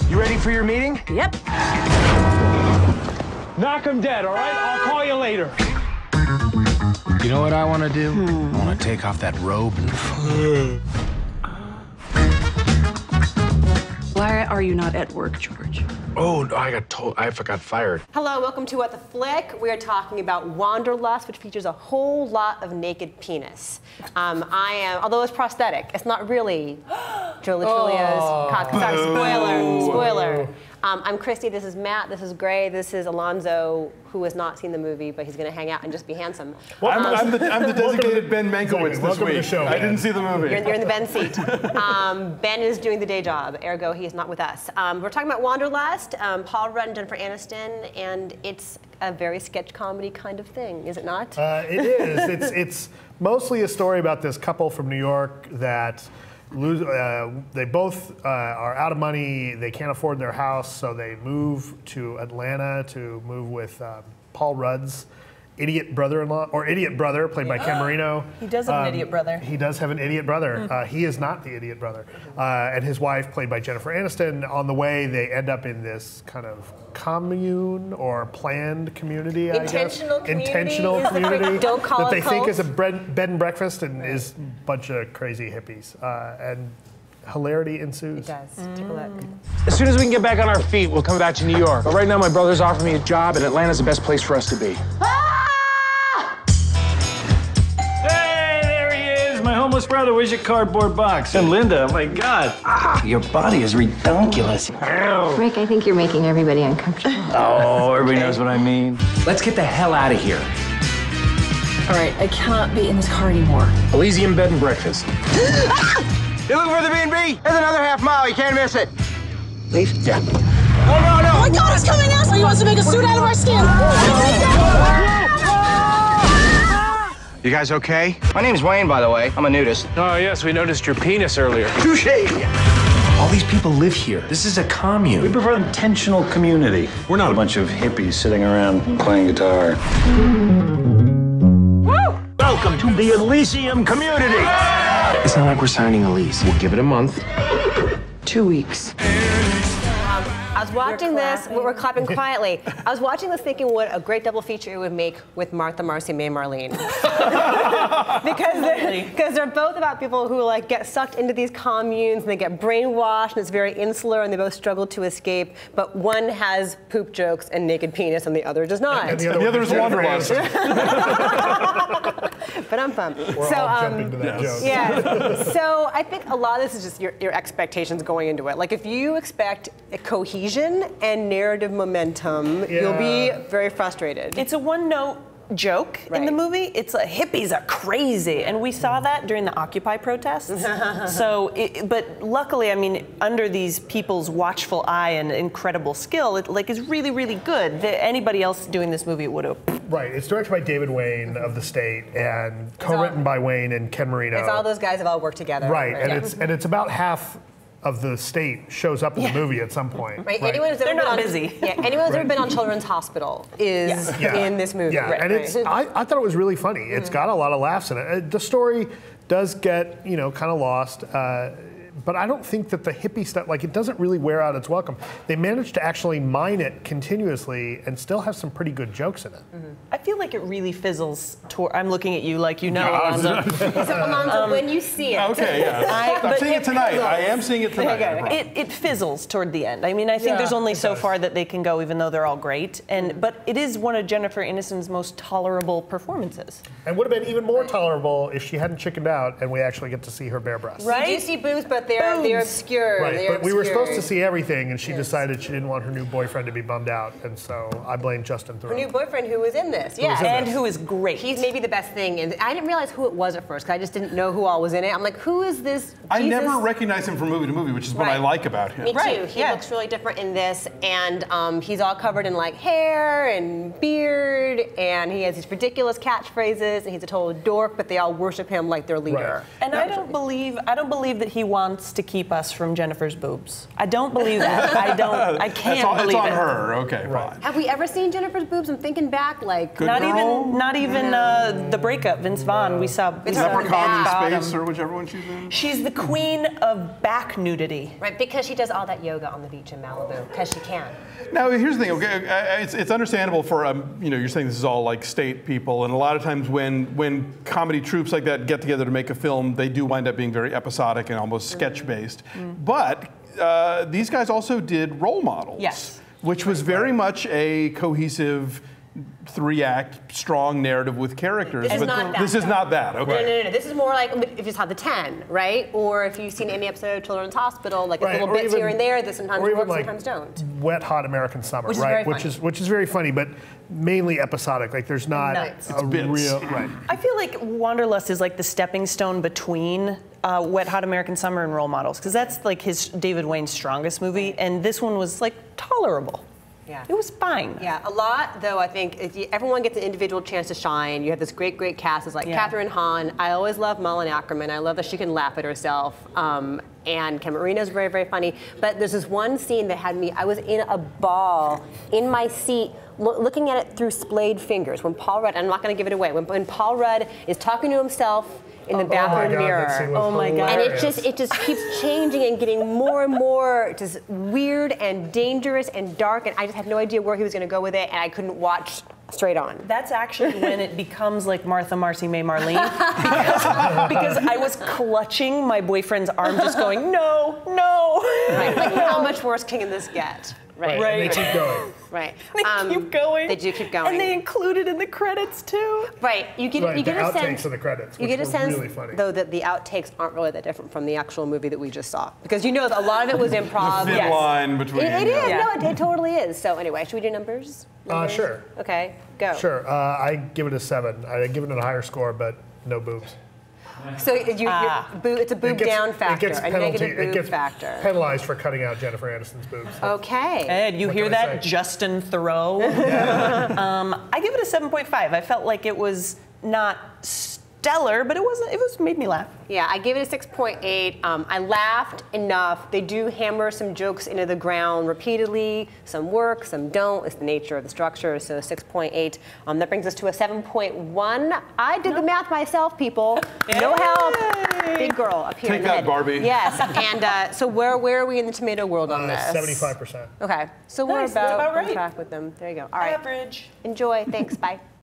You ready for your meeting? Yep. Knock him dead, all right? I'll call you later. You know what I want to do? I want to take off that robe and... Why are you not at work, George? Oh, no, I got fired. Hello, welcome to What the Flick. We are talking about Wanderlust, which features a whole lot of naked penis. Although it's prosthetic, it's not really Joe Latrulio's cock. Sorry, spoiler. I'm Christy, this is Matt, this is Grae, this is Alonso, who has not seen the movie, but he's going to hang out and just be handsome. Well, I'm the designated Ben Mankiewicz this week. To the show, I didn't see the movie. You're in the Ben seat. Ben is doing the day job, ergo he is not with us. We're talking about Wanderlust, Paul Rudd and Jennifer Aniston, and it's a very sketch comedy kind of thing, is it not? It is. It's mostly a story about this couple from New York that they both are out of money. They can't afford their house, so they move to Atlanta to move with Paul Rudd's idiot brother-in-law, or idiot brother, played by Ken Marino. He does have an idiot brother. He does have an idiot brother. He is not the idiot brother. And his wife, played by Jennifer Aniston. On the way, they end up in this kind of commune or planned community, I guess. Intentional community. Don't call that it they think cult. is a bed and breakfast and is a bunch of crazy hippies. And hilarity ensues. It does. Take a look. As soon as we can get back on our feet, we'll come back to New York. But right now, my brother's offering me a job, and Atlanta's the best place for us to be. My homeless brother, where's your cardboard box? And Linda, oh my God. Your body is redonkulous. Rick, I think you're making everybody uncomfortable. Oh, everybody knows what I mean. Let's get the hell out of here. All right, I cannot be in this car anymore. Elysium bed and breakfast. You looking for the B&B? There's another half mile. You can't miss it. Leave? Yeah. Oh, no. Oh my God, it's coming out! So he wants to make a suit out of our skin. You guys okay? My name's Wayne, by the way. I'm a nudist. Oh, yes, we noticed your penis earlier. Touche! All these people live here. This is a commune. We prefer intentional community. We're not a bunch of hippies sitting around playing guitar. Woo! Welcome to the Elysium community. It's not like we're signing a lease. We'll give it a month. 2 weeks. I was watching this, we're clapping quietly. I was watching this thinking what a great double feature it would make with Martha, Marcy, May, Marlene. because they're both about people who like get sucked into these communes and they get brainwashed and it's very insular and they both struggle to escape, but one has poop jokes and naked penis and the other does not. And the other is Wanderlust. But I'm pumped. We're all jumping to that joke. Yeah. So I think a lot of this is just your expectations going into it. Like if you expect a cohesion and narrative momentum, you'll be very frustrated. It's a one-note joke in the movie. It's like hippies are crazy, and we saw that during the Occupy protests. But luckily, I mean, under these people's watchful eye and incredible skill, it like is really, really good. Anybody else doing this movie would have. Right. It's directed by David Wayne of The State and co-written by Wayne and Ken Marino. It's all those guys have all worked together. Right. And it's about half of The State shows up in the movie at some point. Right. Anyone who's ever been on, busy. Yeah. Anyone who's ever been on Children's Hospital is in this movie. Yeah. Right, And it's I thought it was really funny. It's got a lot of laughs in it. The story does get kind of lost. But I don't think that the hippie stuff, like, it doesn't really wear out its welcome. They managed to actually mine it continuously and still have some pretty good jokes in it. I feel like it really fizzles toward. I'm looking at you like you know, Alonso. So, Alonso, when you see it. Okay, yeah. I'm seeing it tonight. I am seeing it tonight. It fizzles toward the end. I mean, I think there's only so far that they can go, even though they're all great. But it is one of Jennifer Aniston's most tolerable performances. And would have been even more tolerable if she hadn't chickened out and we actually get to see her bare breasts. Right? You do see boobs, but they're obscure. Right, they're but we were obscured. supposed to see everything, and she decided she didn't want her new boyfriend to be bummed out, and so I blame Justin Theroux. Her new boyfriend who was in this, who is great. He's maybe the best thing, and I didn't realize who it was at first, because I just didn't know who all was in it. I'm like, who is this? I never recognize him from movie to movie, which is what I like about him. Me too. He looks really different in this, and he's all covered in like hair and beard, and he has these ridiculous catchphrases, and he's a total dork, but they all worship him like their leader. And I don't believe that he wants wants to keep us from Jennifer's boobs. I don't believe that. I can't believe it. It's on her. Okay, fine. Have we ever seen Jennifer's boobs? I'm thinking back, like Not even the breakup. Vince Vaughn. We saw Leprechaun in Space or whichever one she's in. She's the queen of back nudity. Right, because she does all that yoga on the beach in Malibu, because she can. Now, here's the thing. Okay, it's understandable for you're saying this is all like state people, and a lot of times when comedy troupes like that get together to make a film, they do wind up being very episodic and almost sketch-based. But these guys also did Role Models, yes, which was very much a cohesive 3-act strong narrative with characters. But this is not that. Okay. No. This is more like if you saw The 10, right? Or if you've seen any episode of Children's Hospital, like little bits here and there that sometimes work, sometimes don't. Wet Hot American Summer, right? Which is very funny, but mainly episodic. Like there's not a real right. I feel like Wanderlust is like the stepping stone between Wet Hot American Summer and Role Models, because that's like his David Wayne's strongest movie, and this one was like tolerable. Yeah. It was fine. Yeah, a lot, though, I think, everyone gets an individual chance to shine. You have this great cast. It's like Catherine Hahn. I always love Malin Ackerman. I love that she can laugh at herself. And Ken Marino's very, very funny. But there's this one scene that had me, I was in a ball in my seat, looking at it through splayed fingers. When Paul Rudd, I'm not going to give it away, when Paul Rudd is talking to himself in the bathroom mirror. Oh my God. And it just keeps changing and getting more and more just weird and dangerous and dark, and I just had no idea where he was going to go with it, and I couldn't watch straight on. That's actually when it becomes like Martha, Marcy, May, Marlene, because I was clutching my boyfriend's arm, just going, no. Right, like how much worse can this get? Right. And they keep going. Right. They keep going. They do keep going. And they include it in the credits too. Right. You get the a outtakes sense. of the credits. You get a sense, really funny. though, that the outtakes aren't really that different from the actual movie that we just saw, because you know that a lot of it was improv. The thin line between. It is. Yeah. No, it totally is. So anyway, should we do numbers? Sure. Okay. Go. Sure. I give it a 7. I give it a higher score, but no boobs. So it's a boob down factor, a negative boob factor. Penalized for cutting out Jennifer Aniston's boobs. Okay. Ed, you hear that? Justin Theroux. I give it a 7.5. I felt like it was not stellar, but it made me laugh. Yeah, I gave it a 6.8. I laughed enough. They do hammer some jokes into the ground repeatedly. Some work, some don't. It's the nature of the structure, so 6.8. That brings us to a 7.1. I did the math myself, people. No help. Big girl up here. Take that, Barbie. Yes, and so where are we in the tomato world on this? 75%. Okay, so we're about on track with them. There you go. All right. Average. Enjoy. Thanks. Bye.